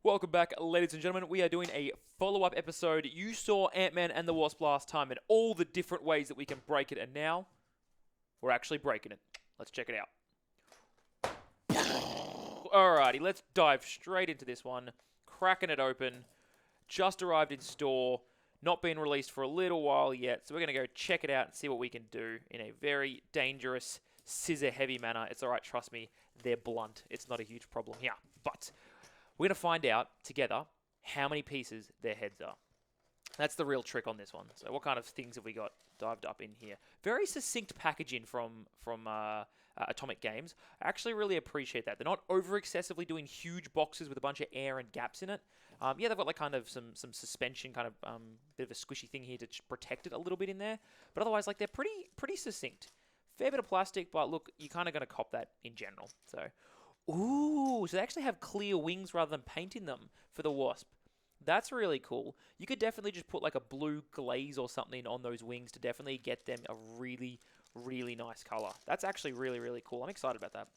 Welcome back, ladies and gentlemen. We are doing a follow-up episode. You saw Ant-Man and the Wasp last time and all the different ways that we can break it, and now we're actually breaking it. Let's check it out. Alrighty, let's dive straight into this one. Cracking it open. Just arrived in store. Not been released for a little while yet, so we're going to go check it out and see what we can do in a very dangerous, scissor-heavy manner. It's alright, trust me, they're blunt. It's not a huge problem here, but we're going to find out together how many pieces their heads are. That's the real trick on this one. So what kind of things have we got dived up in here? Very succinct packaging from Atomic Games. I actually really appreciate that. They're not over-excessively doing huge boxes with a bunch of air and gaps in it. Yeah, they've got like kind of some suspension, kind of bit of a squishy thing here to protect it a little bit in there. But otherwise, like they're pretty succinct. Fair bit of plastic, but look, you're kind of going to cop that in general. So, ooh, so they actually have clear wings rather than painting them for the Wasp. That's really cool. You could definitely just put like a blue glaze or something on those wings to definitely get them a really, really nice color. That's actually really, really cool. I'm excited about that.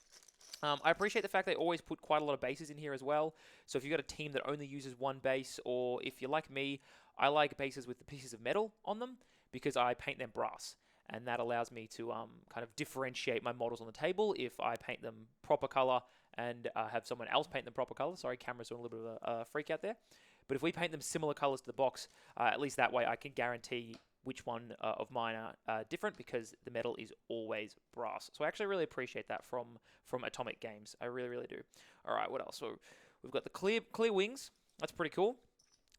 I appreciate the fact they always put quite a lot of bases in here as well. So if you've got a team that only uses one base, or if you're like me, I like bases with the pieces of metal on them because I paint them brass. And that allows me to kind of differentiate my models on the table if I paint them proper color and have someone else paint them proper color. Sorry, camera's doing a little bit of a freak out there. But if we paint them similar colors to the box, at least that way I can guarantee which one of mine are different because the metal is always brass. So I actually really appreciate that from Atomic Games. I really, really do. All right, what else? So we've got the clear wings. That's pretty cool.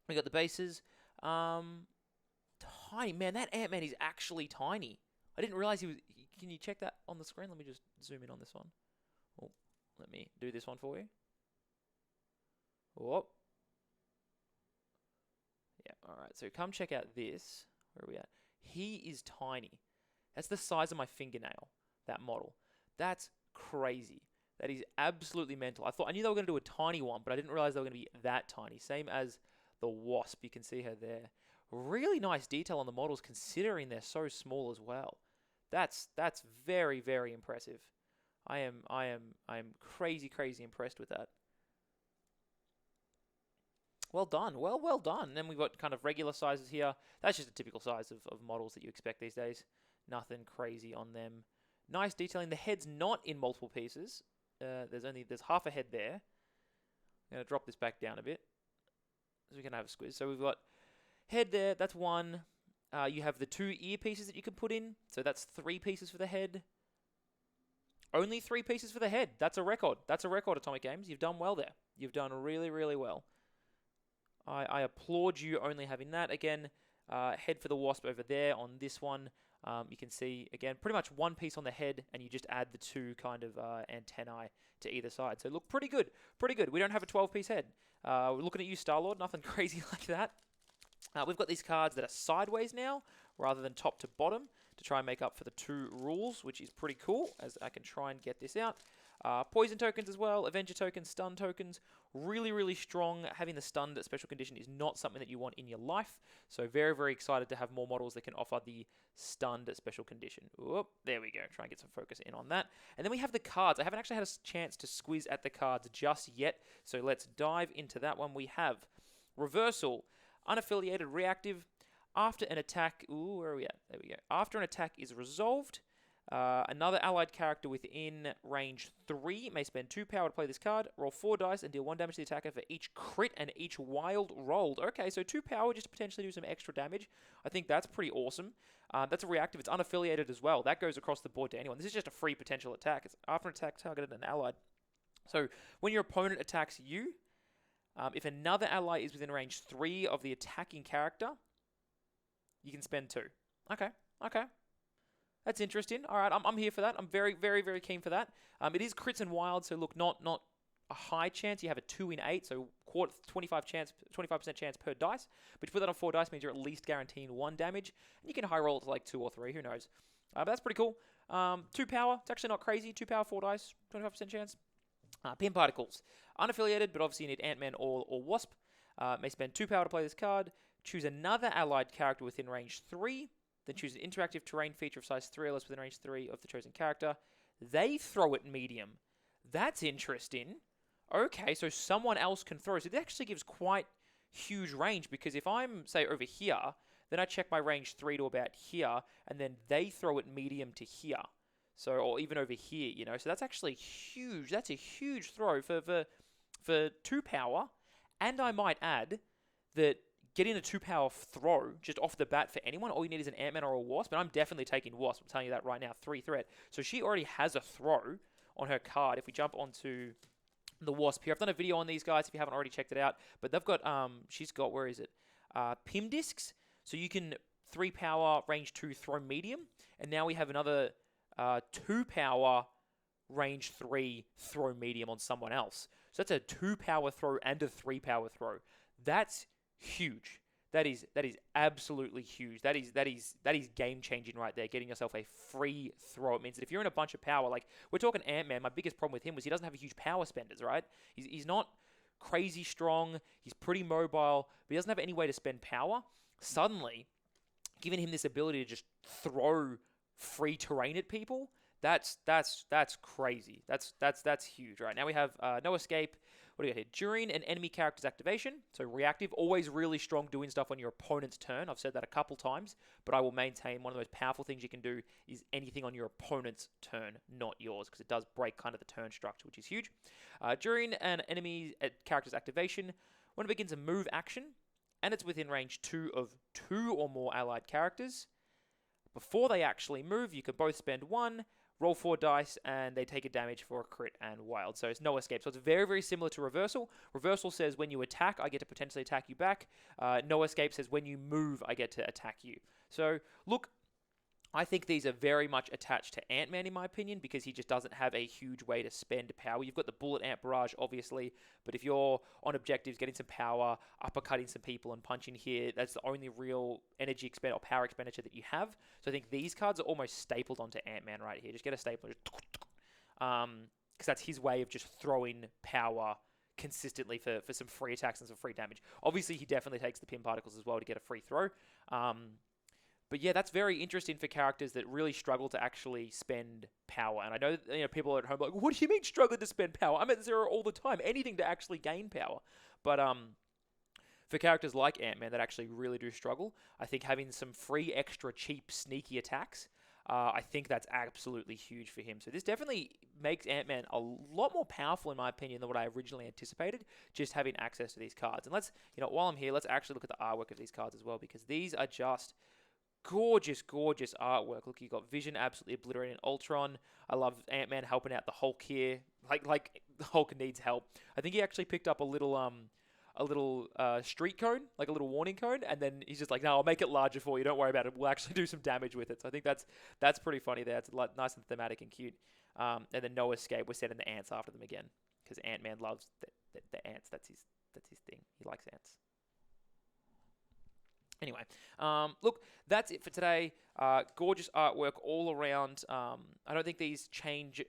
We got the bases. Tiny. Man, that Ant-Man is actually tiny. I didn't realize he was... Can you check that on the screen? Let me just zoom in on this one. Oh, let me do this one for you. Whoop. Yeah, all right. So come check out this. Where are we at? He is tiny. That's the size of my fingernail, that model. That's crazy. That is absolutely mental. I knew they were going to do a tiny one, but I didn't realize they were going to be that tiny. Same as the Wasp. You can see her there. Really nice detail on the models considering they're so small as well. That's very, very impressive. I am crazy impressed with that. Well done. Well done. And then we've got kind of regular sizes here. That's just a typical size of models that you expect these days. Nothing crazy on them. Nice detailing. The head's not in multiple pieces. There's half a head there. I'm going to drop this back down a bit so we can have a squeeze. So we've got head there. That's one. You have the 2 ear pieces that you can put in. So that's 3 pieces for the head. Only 3 pieces for the head. That's a record. That's a record, Atomic Games. You've done well there. You've done really, really well. I applaud you only having that. Again, head for the Wasp over there on this one. You can see, again, pretty much 1 piece on the head, and you just add the 2 kind of antennae to either side. So look, pretty good. Pretty good. We don't have a 12-piece head. We're looking at you, Star-Lord. Nothing crazy like that. We've got these cards that are sideways now, rather than top to bottom, to try and make up for the 2 rules, which is pretty cool, as I can try and get this out. Poison tokens as well, Avenger tokens, stun tokens, really, really strong. Having the stunned special condition is not something that you want in your life, so very, very excited to have more models that can offer the stunned special condition. Whoop, there we go, try and get some focus in on that. And then we have the cards. I haven't actually had a chance to squeeze at the cards just yet, so let's dive into that one. We have Reversal, Unaffiliated Reactive. After an attack, ooh, where are we at? There we go. After an attack is resolved, another allied character within range 3 may spend 2 power to play this card, roll 4 dice, and deal 1 damage to the attacker for each crit and each wild rolled. Okay, so 2 power just to potentially do some extra damage. I think that's pretty awesome. That's a reactive. It's unaffiliated as well. That goes across the board to anyone. This is just a free potential attack. It's after an attack targeted an allied. So when your opponent attacks you, if another ally is within range 3 of the attacking character, you can spend 2. Okay. That's interesting. All right, I'm here for that. I'm very, very, very keen for that. It is crits and wild, so look, not a high chance. You have a 2 in 8, so 25% chance per dice. But you put that on 4 dice means you're at least guaranteeing 1 damage, and you can high roll it to like 2 or 3. Who knows? But that's pretty cool. 2 power. It's actually not crazy. 2 power, 4 dice, 25% chance. Pin Particles. Unaffiliated, but obviously you need Ant-Man or Wasp. May spend 2 power to play this card. Choose another allied character within range 3. Then choose an interactive terrain feature of size 3 or less within range 3 of the chosen character. They throw it medium. That's interesting. Okay, so someone else can throw. So it actually gives quite huge range, because if I'm, say, over here, then I check my range 3 to about here, and then they throw it medium to here. So, or even over here, you know. So that's actually huge. That's a huge throw for 2 power. And I might add that getting a 2 power throw just off the bat for anyone, all you need is an Ant-Man or a Wasp. And I'm definitely taking Wasp. I'm telling you that right now. 3 threat. So she already has a throw on her card. If we jump onto the Wasp here, I've done a video on these guys if you haven't already checked it out. But they've got, she's got, where is it? Pim discs. So you can 3 power, range 2, throw medium. And now we have another 2 power, range 3, throw medium on someone else. So that's a 2 power throw and a 3 power throw. That's huge. That is absolutely huge. That is game changing right there. Getting yourself a free throw. It means that if you're in a bunch of power, like we're talking Ant-Man, my biggest problem with him was he doesn't have a huge power spenders, right? He's not crazy strong. He's pretty mobile, but he doesn't have any way to spend power. Suddenly, giving him this ability to just throw free terrain at people, that's crazy. That's huge, right? Now we have no escape. What do we got here? During an enemy character's activation, so reactive, always really strong doing stuff on your opponent's turn. I've said that a couple times, but I will maintain one of the most powerful things you can do is anything on your opponent's turn, not yours, because it does break kind of the turn structure, which is huge. During an enemy character's activation, when it begins a move action, and it's within range 2 of 2 or more allied characters, before they actually move, you can both spend 1, roll 4 dice, and they take a damage for a crit and wild. So it's no escape. So it's very, very similar to Reversal. Reversal says when you attack, I get to potentially attack you back. No escape says when you move, I get to attack you. So look, I think these are very much attached to Ant-Man, in my opinion, because he just doesn't have a huge way to spend power. You've got the Bullet Ant Barrage, obviously, but if you're on objectives, getting some power, uppercutting some people and punching here, that's the only real energy or power expenditure that you have. So I think these cards are almost stapled onto Ant-Man right here. Just get a staple, because that's his way of just throwing power consistently for some free attacks and some free damage. Obviously, he definitely takes the pin particles as well to get a free throw. But yeah, that's very interesting for characters that really struggle to actually spend power. And I know that, people at home are like, what do you mean struggling to spend power? I'm at 0 all the time. Anything to actually gain power. But for characters like Ant-Man that actually really do struggle, I think having some free, extra, cheap, sneaky attacks, I think that's absolutely huge for him. So this definitely makes Ant-Man a lot more powerful, in my opinion, than what I originally anticipated, just having access to these cards. And let's, while I'm here, let's actually look at the artwork of these cards as well, because these are just gorgeous, gorgeous artwork. Look, you got Vision absolutely obliterating Ultron. I love Ant-Man helping out the Hulk here. Like the Hulk needs help. I think he actually picked up a little street cone, like a little warning cone, and then he's just like, no, I'll make it larger for you. Don't worry about it. We'll actually do some damage with it. So I think that's pretty funny there. It's nice and thematic and cute. And then no escape. We're sending the ants after them again, because Ant-Man loves the ants. That's his thing. He likes ants. Anyway, look, that's it for today. Gorgeous artwork all around. I don't think these change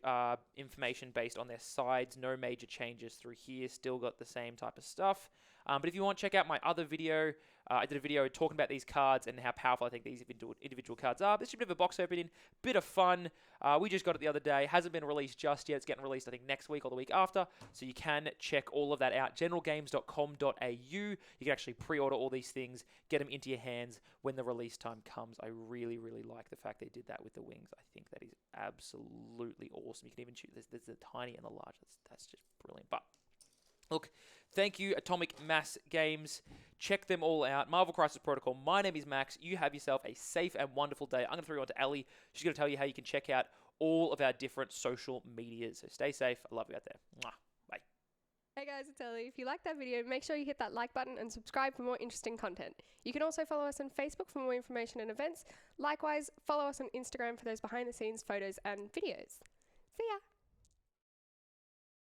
information based on their sides. No major changes through here. Still got the same type of stuff. But if you want, check out my other video. I did a video talking about these cards and how powerful I think these individual cards are. This is a bit of a box opening, bit of fun. We just got it the other day. Hasn't been released just yet. It's getting released, I think, next week or the week after. So you can check all of that out. generalgames.com.au. You can actually pre-order all these things, get them into your hands when the release time comes. I really, really like the fact they did that with the wings. I think that is absolutely awesome. You can even choose. There's the tiny and the large. That's just brilliant. But look, thank you, Atomic Mass Games. Check them all out. Marvel Crisis Protocol. My name is Max. You have yourself a safe and wonderful day. I'm going to throw you on to Ellie. She's going to tell you how you can check out all of our different social medias. So stay safe. I love you out there. Mwah. Bye. Hey guys, it's Ellie. If you liked that video, make sure you hit that like button and subscribe for more interesting content. You can also follow us on Facebook for more information and events. Likewise, follow us on Instagram for those behind the scenes photos and videos. See ya!